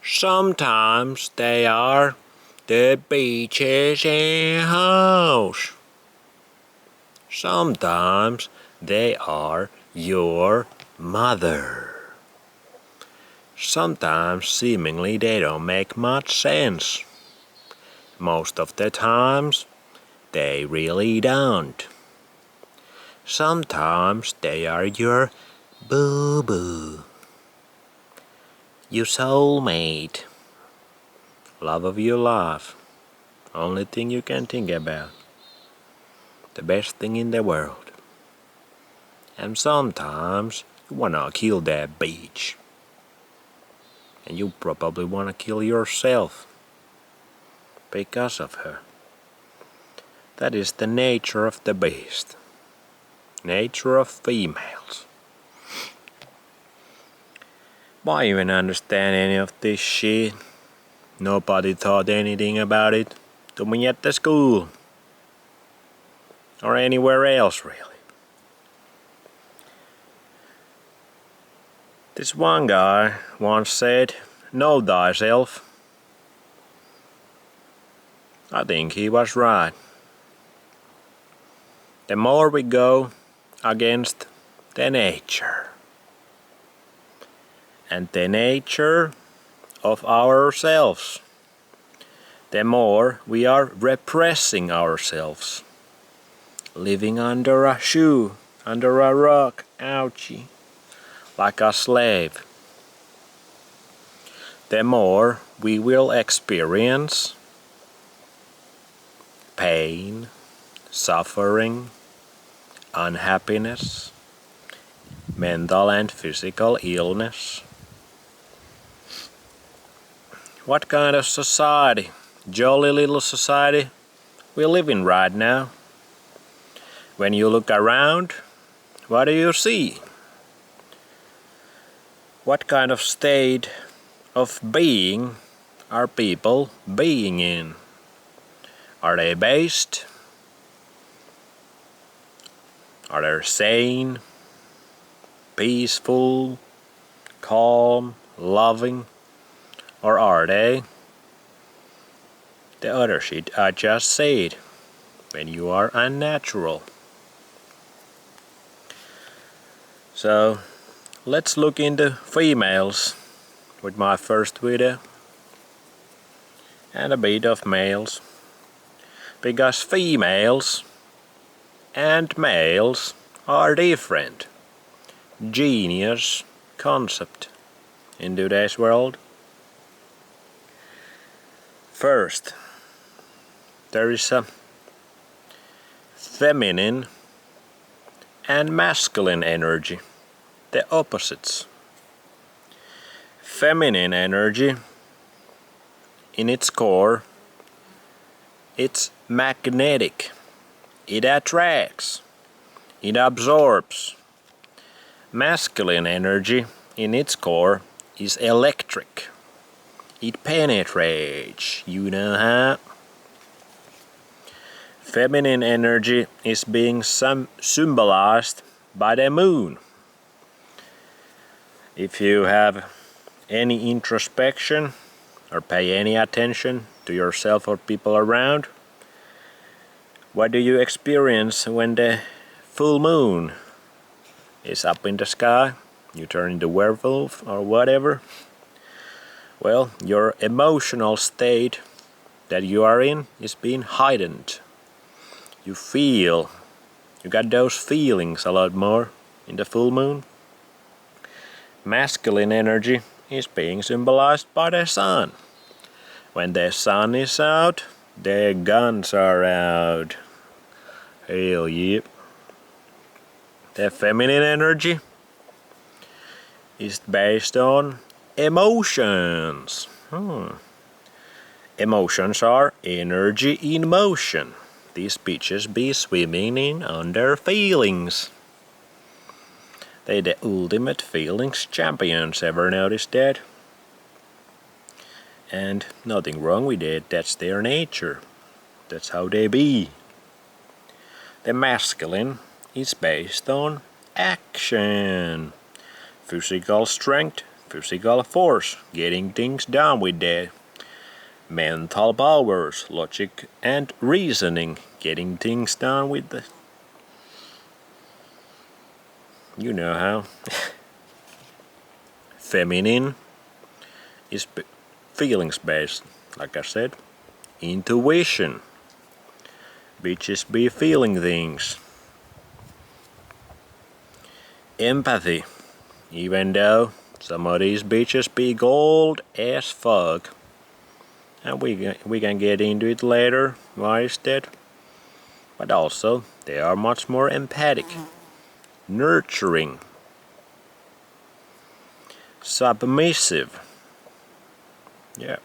Sometimes they are the beaches and house. Sometimes they are your mother. Sometimes seemingly they don't make much sense. Most of the times they really don't. Sometimes they are your boo-boo, your soulmate, love of your life, only thing you can think about, the best thing in the world. And sometimes you wanna kill that bitch. And you probably wanna kill yourself because of her. That is the nature of the beast. Nature of females. Why even understand any of this shit? Nobody taught anything about it to me at the school. Or anywhere else, really. This one guy once said, "Know thyself." I think he was right. The more we go against the nature and the nature of ourselves, the more we are repressing ourselves, living under a shoe, under a rock, ouchie, like a slave. The more we will experience pain, suffering, unhappiness, mental and physical illness. What kind of society, jolly little society, we live in right now? When you look around, what do you see? What kind of state of being are people being in? Are they based? Are they sane, peaceful, calm, loving? Or are they the other shit I just said, when you are unnatural? So let's look into females with my first video, and a bit of males, because females and males are different. Genius concept in today's world. First, there is a feminine and masculine energy, the opposites. Feminine energy, in its core, it's magnetic. It attracts. It absorbs. Masculine energy, in its core, is electric. It penetrates, you know how. Feminine energy is being symbolized by the moon. If you have any introspection or pay any attention to yourself or people around, what do you experience when the full moon is up in the sky? You turn into werewolf or whatever. Well, your emotional state that you are in is being heightened. You got those feelings a lot more in the full moon. Masculine energy is being symbolized by the sun. When the sun is out, the guns are out. Hell yeah. The feminine energy is based on emotions. Emotions are energy in motion. These bitches be swimming in under feelings. They the ultimate feelings champions, ever noticed that? And nothing wrong with it, that's their nature. That's how they be. The masculine is based on action. Physical strength, physical force, getting things done with their mental powers, logic and reasoning, getting things done with the... You know how. Feminine is feelings based, like I said. Intuition, bitches be feeling things. Empathy, even though some of these bitches be gold as fuck. And we can get into it later, why is that? But also, they are much more empathic. Nurturing. Submissive. Yeah.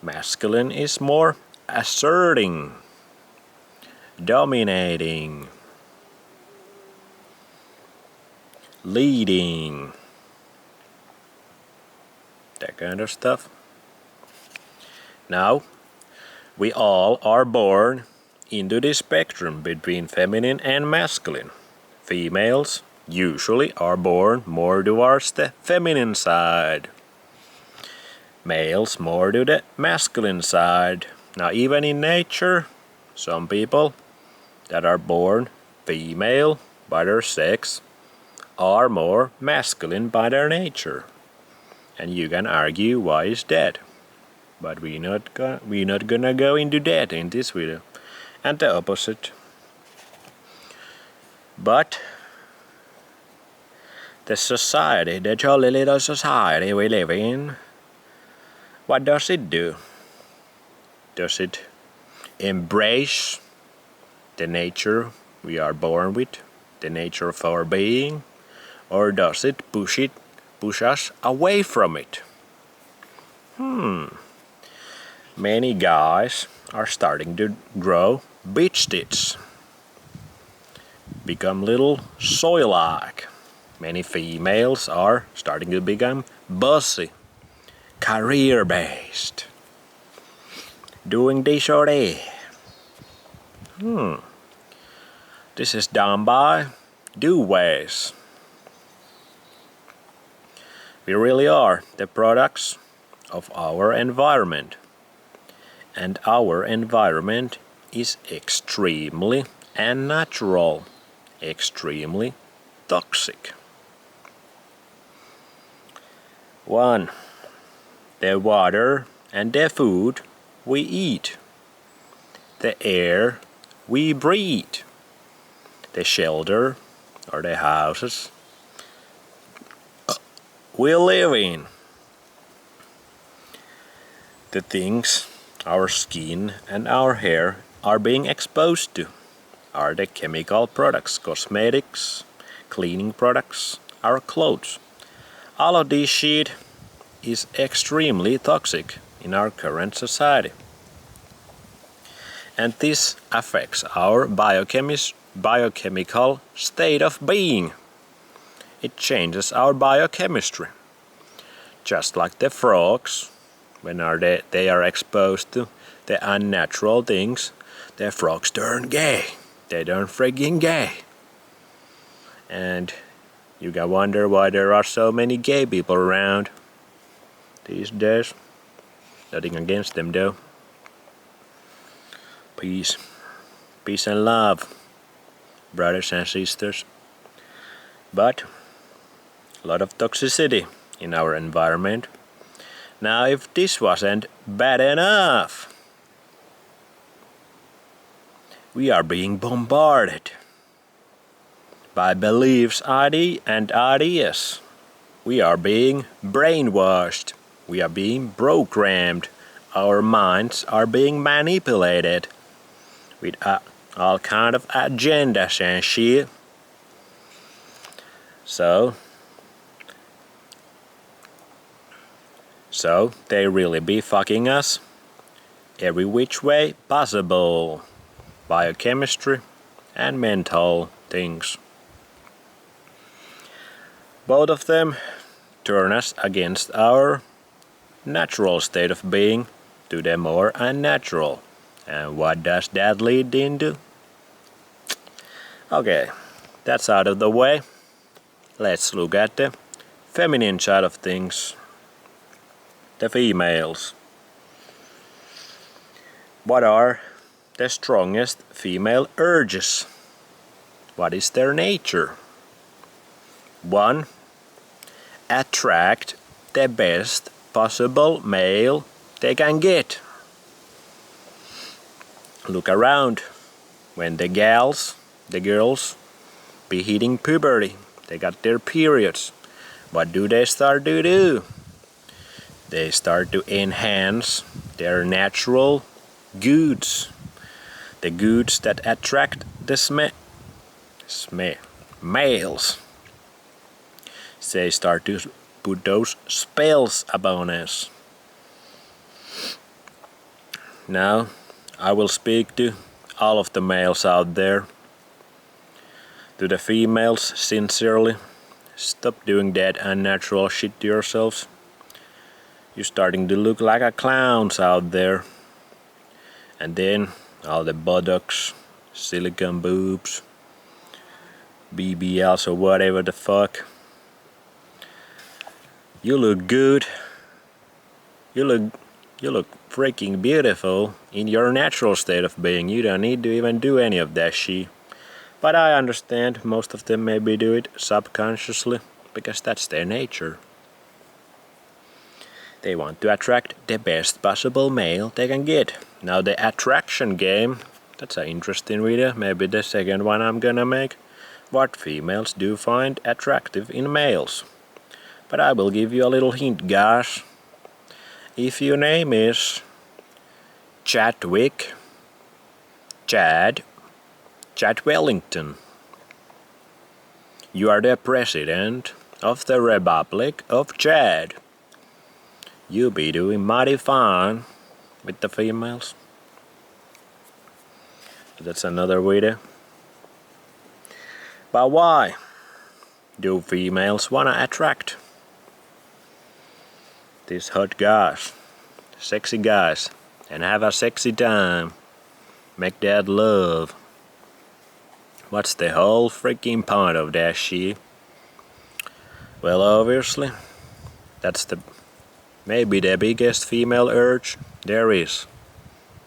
Masculine is more asserting. Dominating. Leading. That kind of stuff. Now, we all are born into this spectrum between feminine and masculine. Females usually are born more towards the feminine side. Males more to the masculine side. Now, even in nature, some people that are born female by their sex are more masculine by their nature. And you can argue why is that. But we're not gonna go into that in this video. And the opposite. But the society, the jolly little society we live in, what does it do? Does it embrace the nature we are born with, the nature of our being, or does it push us away from it? Many guys are starting to grow bitch tits, become little soy-like. Many females are starting to become bossy, career-based, doing this or that. This is done by do-ways. We really are the products of our environment. And our environment is extremely unnatural, extremely toxic. 1. The water and the food we eat. The air we breathe. The shelter or the houses we live in. The things our skin and our hair are being exposed to are the chemical products, cosmetics, cleaning products, our clothes. All of this shit is extremely toxic in our current society. And this affects our biochemical state of being. It changes our biochemistry. Just like the frogs, when they are exposed to the unnatural things, the frogs turn gay. They turn friggin' gay. And you can wonder why there are so many gay people around these days. Nothing against them though. Peace and love, brothers and sisters. But a lot of toxicity in our environment. Now, if this wasn't bad enough, we are being bombarded by beliefs, and ideas. We are being brainwashed. We are being programmed. Our minds are being manipulated with all kind of agendas and shit. So they really be fucking us every which way possible. Biochemistry and mental things. Both of them turn us against our natural state of being to the more unnatural. And what does that lead into? Okay, that's out of the way. Let's look at the feminine side of things, the females. What are the strongest female urges? What is their nature? 1. Attract the best possible male they can get. Look around. When the girls be hitting puberty, they got their periods. What do they start to do? They start to enhance their natural goods. The goods that attract the males. They start to put those spells upon us. Now, I will speak to all of the males out there. To the females, sincerely, stop doing that unnatural shit to yourselves. You're starting to look like a clowns out there. And then all the buttocks, silicone boobs, BBLs or whatever the fuck. You look good. You look freaking beautiful in your natural state of being. You don't need to even do any of that shit. But I understand most of them maybe do it subconsciously because that's their nature. They want to attract the best possible male they can get. Now the attraction game, that's an interesting video, maybe the second one I'm gonna make. What females do find attractive in males. But I will give you a little hint, guys. If your name is Chad Wellington, you are the president of the Republic of Chad. You be doing mighty fine with the females. That's another video. But why do females wanna attract these hot guys, sexy guys, and have a sexy time? Make that love. What's the whole freaking point of that shit? Well, obviously, that's maybe the biggest female urge there is.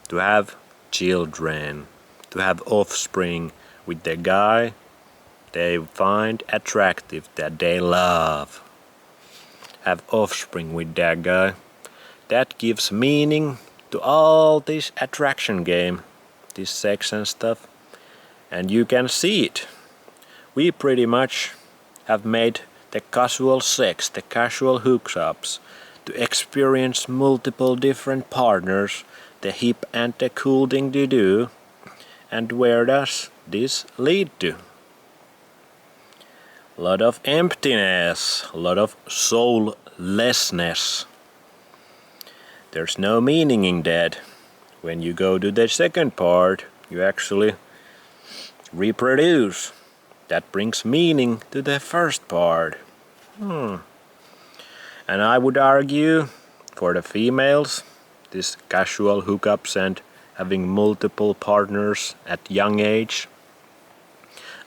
To have children, to have offspring with the guy they find attractive, that they love. Have offspring with that guy. That gives meaning to all this attraction game, this sex and stuff. And you can see it. We pretty much have made the casual sex, the casual hookups, to experience multiple different partners, the hip and the cool thing to do. And where does this lead to? A lot of emptiness, a lot of soullessness. There's no meaning in that. When you go to the second part, you actually reproduce. That brings meaning to the first part. And I would argue for the females, this casual hookups and having multiple partners at young age,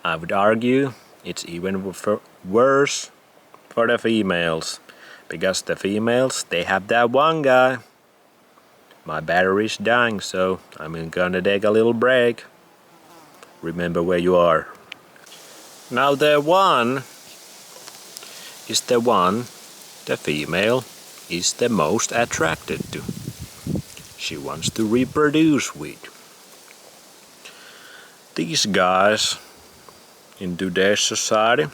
I would argue it's even worse for the females. Because the females, they have that one guy. My battery's dying, so I'm gonna take a little break. Remember where you are. Now the one is the one the female is the most attracted to. She wants to reproduce with. These guys in today's society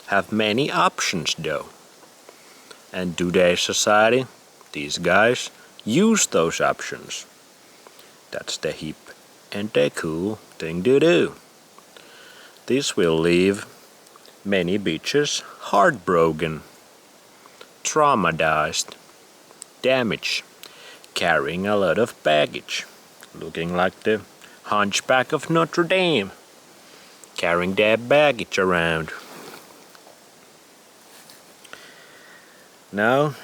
have many options though. And today's society, these guys use those options. That's the hip and the cool thing to do. This will leave many bitches heartbroken, traumatized, damaged, carrying a lot of baggage, looking like the hunchback of Notre Dame, carrying that baggage around. Now,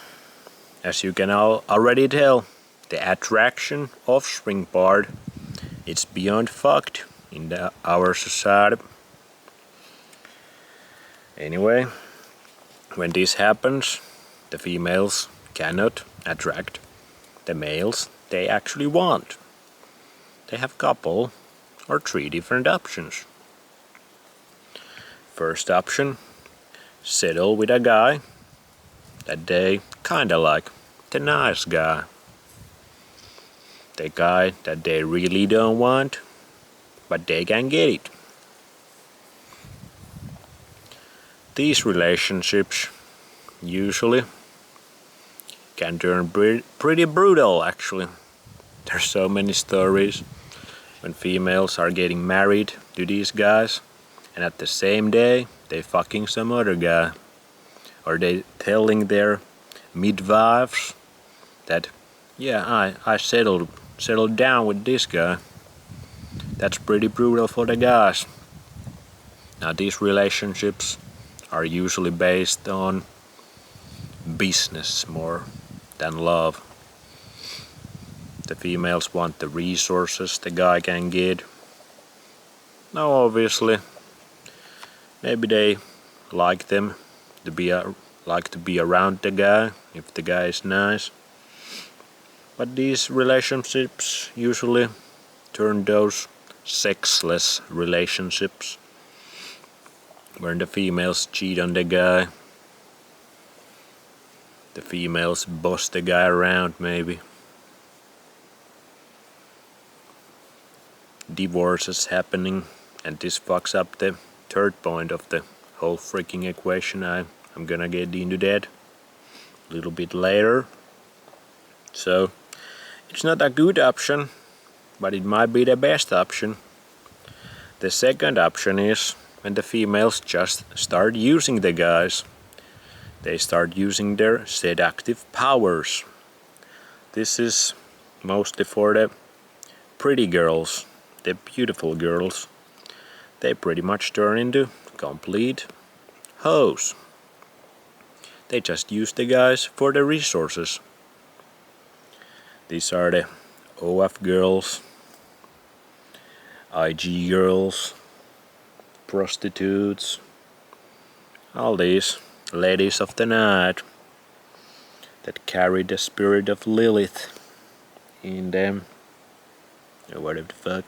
as you can already tell, the attraction offspring part, it's beyond fucked in our society. Anyway, When this happens, the females cannot attract the males they actually want. They have couple or 3 different options. First option, settle with a guy that they kinda like, the nice guy. The guy that they really don't want, but they can get it. These relationships usually can turn pretty brutal actually. There's so many stories when females are getting married to these guys and at the same day they fucking some other guy. Or they telling their midwives that, yeah, I settled down with this guy. That's pretty brutal for the guys. Now these relationships are usually based on business more than love. The females want the resources the guy can get. Now obviously, maybe they like them to be around the guy if the guy is nice. But these relationships usually turn those sexless relationships where the females cheat on the guy. The females boss the guy around maybe. Divorces happening, and this fucks up the third point of the whole freaking equation. I'm gonna get into that a little bit later. So it's not a good option, but it might be the best option. The second option is when the females just start using the guys. They start using their seductive powers. This is mostly for the pretty girls, the beautiful girls. They pretty much turn into complete hoes. They just use the guys for the resources. These are the OF girls, IG girls, prostitutes, all these ladies of the night that carry the spirit of Lilith in them. Or whatever the fuck.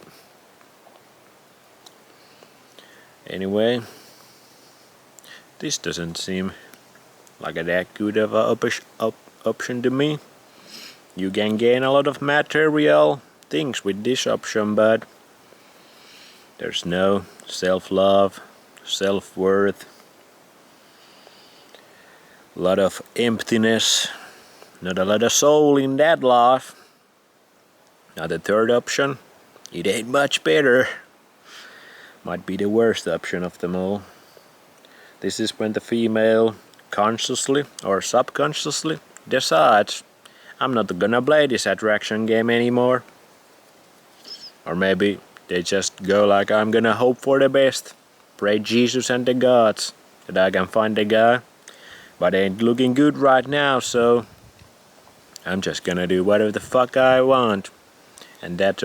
Anyway, this doesn't seem like a that good of a option to me. You can gain a lot of material things with this option, but there's no self-love, self-worth, a lot of emptiness, not a lot of soul in that life. Now the third option, it ain't much better. Might be the worst option of them all. This is when the female consciously or subconsciously decides, I'm not gonna play this attraction game anymore. Or maybe they just go like, I'm gonna hope for the best, pray Jesus and the gods that I can find the guy, but ain't looking good right now, so I'm just gonna do whatever the fuck I want. And that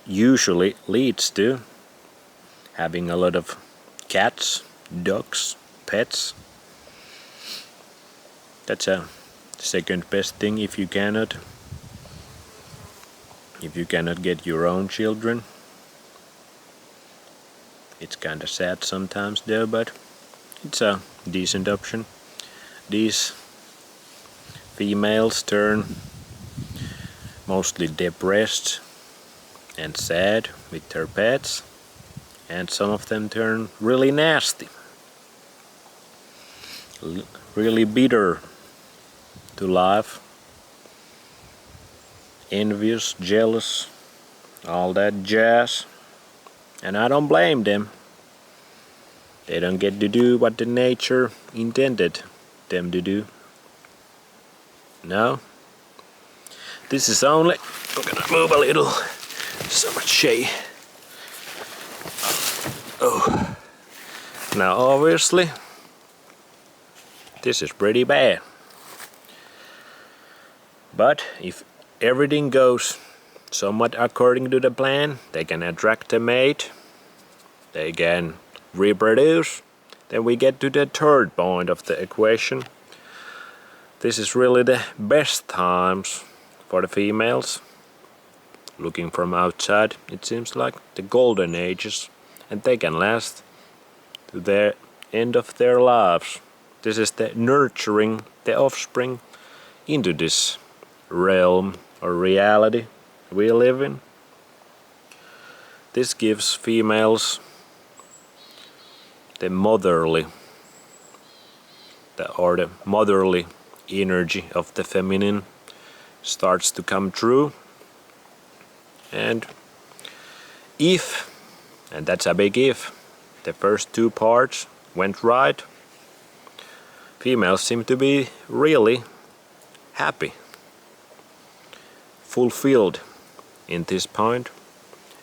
usually leads to having a lot of cats, dogs, pets. That's a second best thing if you cannot get your own children. It's kinda sad sometimes though, but it's a decent option. These females turn mostly depressed and sad with their pets, and some of them turn really nasty, really bitter to life, envious, jealous, all that jazz. And I don't blame them. They don't get to do what the nature intended them to do. No. This is only, I'm gonna move a little, so much shade. Oh. Now obviously, this is pretty bad. But if everything goes somewhat according to the plan, they can attract a mate, they can reproduce, Then we get to the third point of the equation. This is really the best times for the females. Looking from outside, it seems like the golden ages, and they can last to the end of their lives. This is the nurturing the offspring into this realm or reality we live in. This gives females the motherly energy of the feminine starts to come true. And if, and that's a big if, the first two parts went right, females seem to be really happy, fulfilled in this point.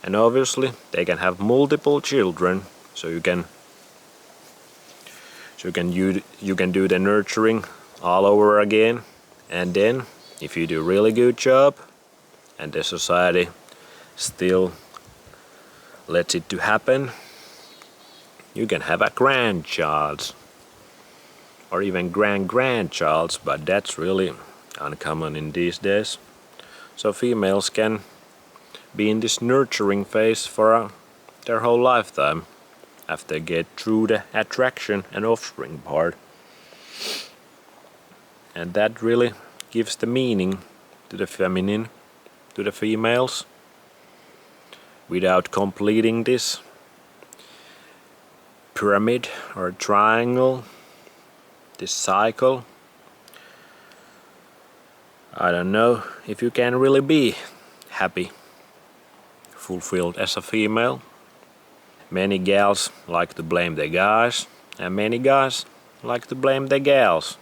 And obviously they can have multiple children, so you can do the nurturing all over again. And then if you do really good job and the society still lets it to happen, you can have a grandchild or even grandchild, but that's really uncommon in these days. So females can be in this nurturing phase for their whole lifetime after they get through the attraction and offspring part. And that really gives the meaning to the feminine, to the females. Without completing this pyramid or triangle, this cycle, I don't know if you can really be happy, fulfilled as a female. Many gals like to blame the guys, and many guys like to blame the gals.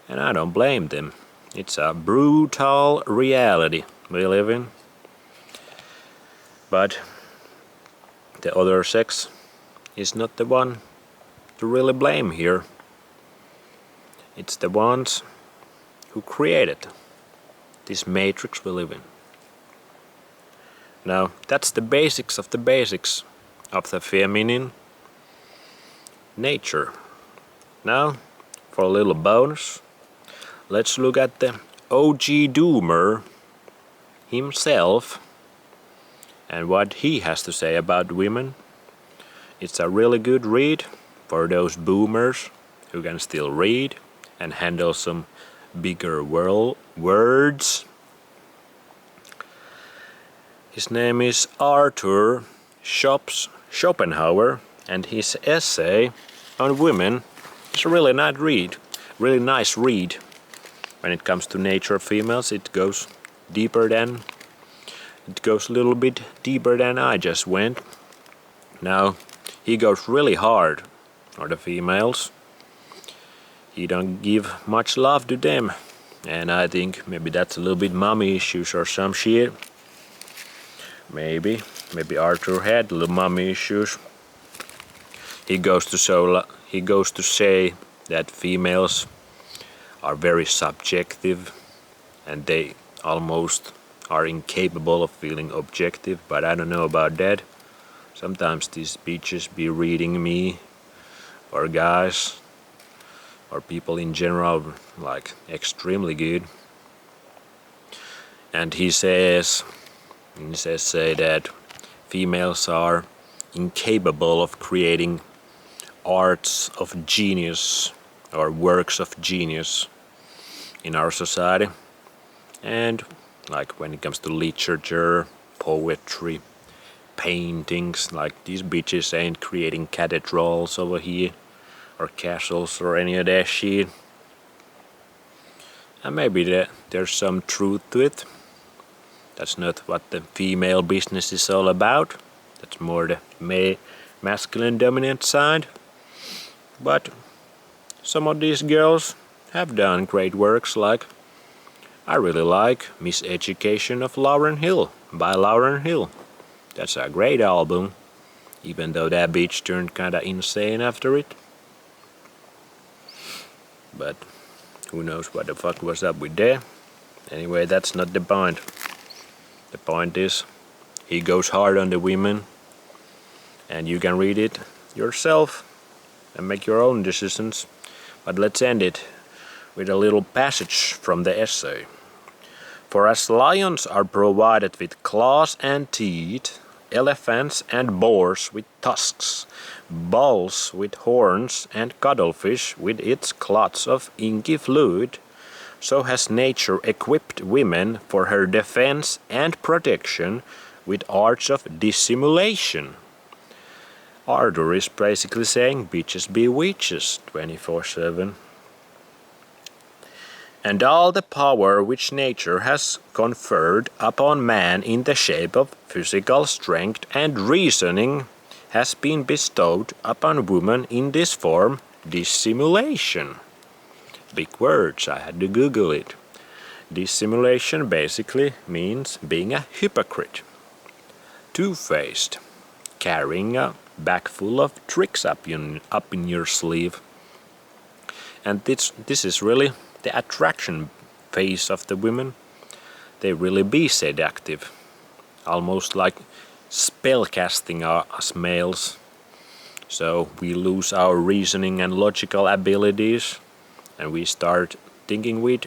And I don't blame them. It's a brutal reality we live in. But the other sex is not the one to really blame here. It's the ones who created this matrix we live in. Now, that's the basics of the feminine nature. Now, for a little bonus, let's look at the OG Doomer himself and what he has to say about women. It's a really good read for those boomers who can still read and handle some bigger words. His name is Arthur Schopenhauer, and his essay on women is a really nice read. When it comes to nature of females, it goes a little bit deeper than I just went. Now, he goes really hard on the females. He don't give much love to them, and I think maybe that's a little bit mommy issues or some shit. Maybe Arthur had little mommy issues. He goes to say that females are very subjective and they almost are incapable of feeling objective, but I don't know about that. Sometimes these bitches be reading me, or guys, or people in general, like extremely good. And he says that females are incapable of creating arts of genius or works of genius in our society. And like when it comes to literature, poetry, paintings, like these bitches ain't creating cathedrals over here or castles or any of that shit. And maybe there's some truth to it. That's not what the female business is all about. That's more the masculine dominant side. But some of these girls have done great works, like I really like Miseducation of Lauryn Hill by Lauryn Hill. That's a great album, even though that bitch turned kinda insane after it. But who knows what the fuck was up with that. Anyway, that's not the point. The point is, he goes hard on the women, and you can read it yourself and make your own decisions. But let's end it with a little passage from the essay. For as lions are provided with claws and teeth, elephants and boars with tusks, bulls with horns, and cuttlefish with its clots of inky fluid, so has nature equipped women for her defense and protection with arts of dissimulation. Arthur is basically saying bitches be witches 24/7. And all the power which nature has conferred upon man in the shape of physical strength and reasoning has been bestowed upon woman in this form, dissimulation. Big words, I had to Google it. Dissimulation basically means being a hypocrite, two-faced, carrying a bag full of tricks up in your sleeve. And this is really the attraction phase of the women. They really be seductive, almost like spell casting us males. So we lose our reasoning and logical abilities, and we start thinking with,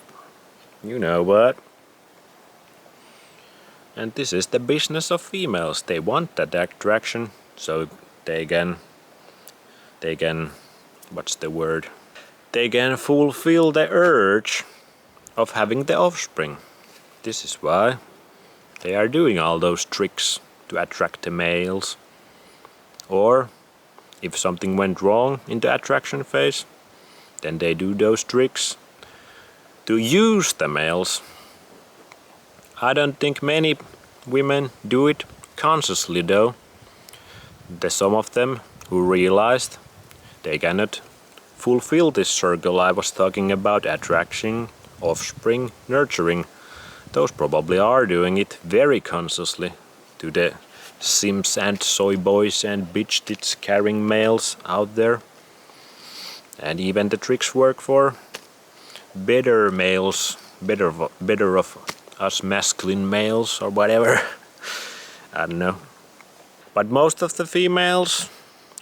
you know what. And this is the business of females. They want that attraction, so they can, what's the word? They can fulfill the urge of having the offspring. This is why they are doing all those tricks to attract the males. Or if something went wrong in the attraction phase, then they do those tricks to use the males. I don't think many women do it consciously though. There's some of them who realized they cannot fulfill this circle I was talking about, attraction, offspring, nurturing. Those probably are doing it very consciously to the simps and soy boys and bitch tits carrying males out there. And even the tricks work for better males, better of us masculine males or whatever. I don't know. But most of the females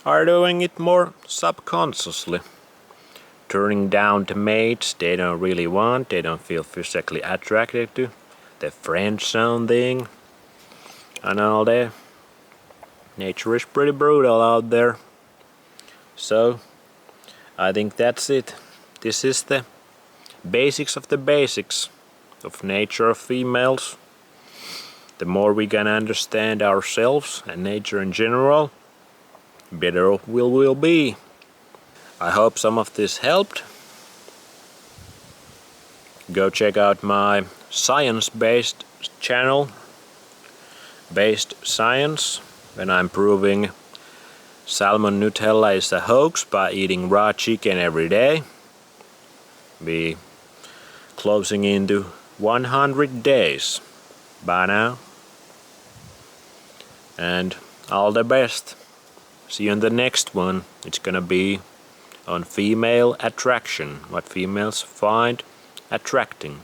are doing it more subconsciously. Turning down the mates they don't really want, they don't feel physically attracted to, the friend zone thing, and all that. Nature is pretty brutal out there. So, I think that's it. This is the basics of the basics of nature of females. The more we can understand ourselves and nature in general, better we'll be. I hope some of this helped. Go check out my science-based channel, Based Science, when I'm proving salmon Nutella is a hoax by eating raw chicken every day. Be closing into 100 days by now. And all the best. See you in the next one. It's gonna be on female attraction, what females find attracting.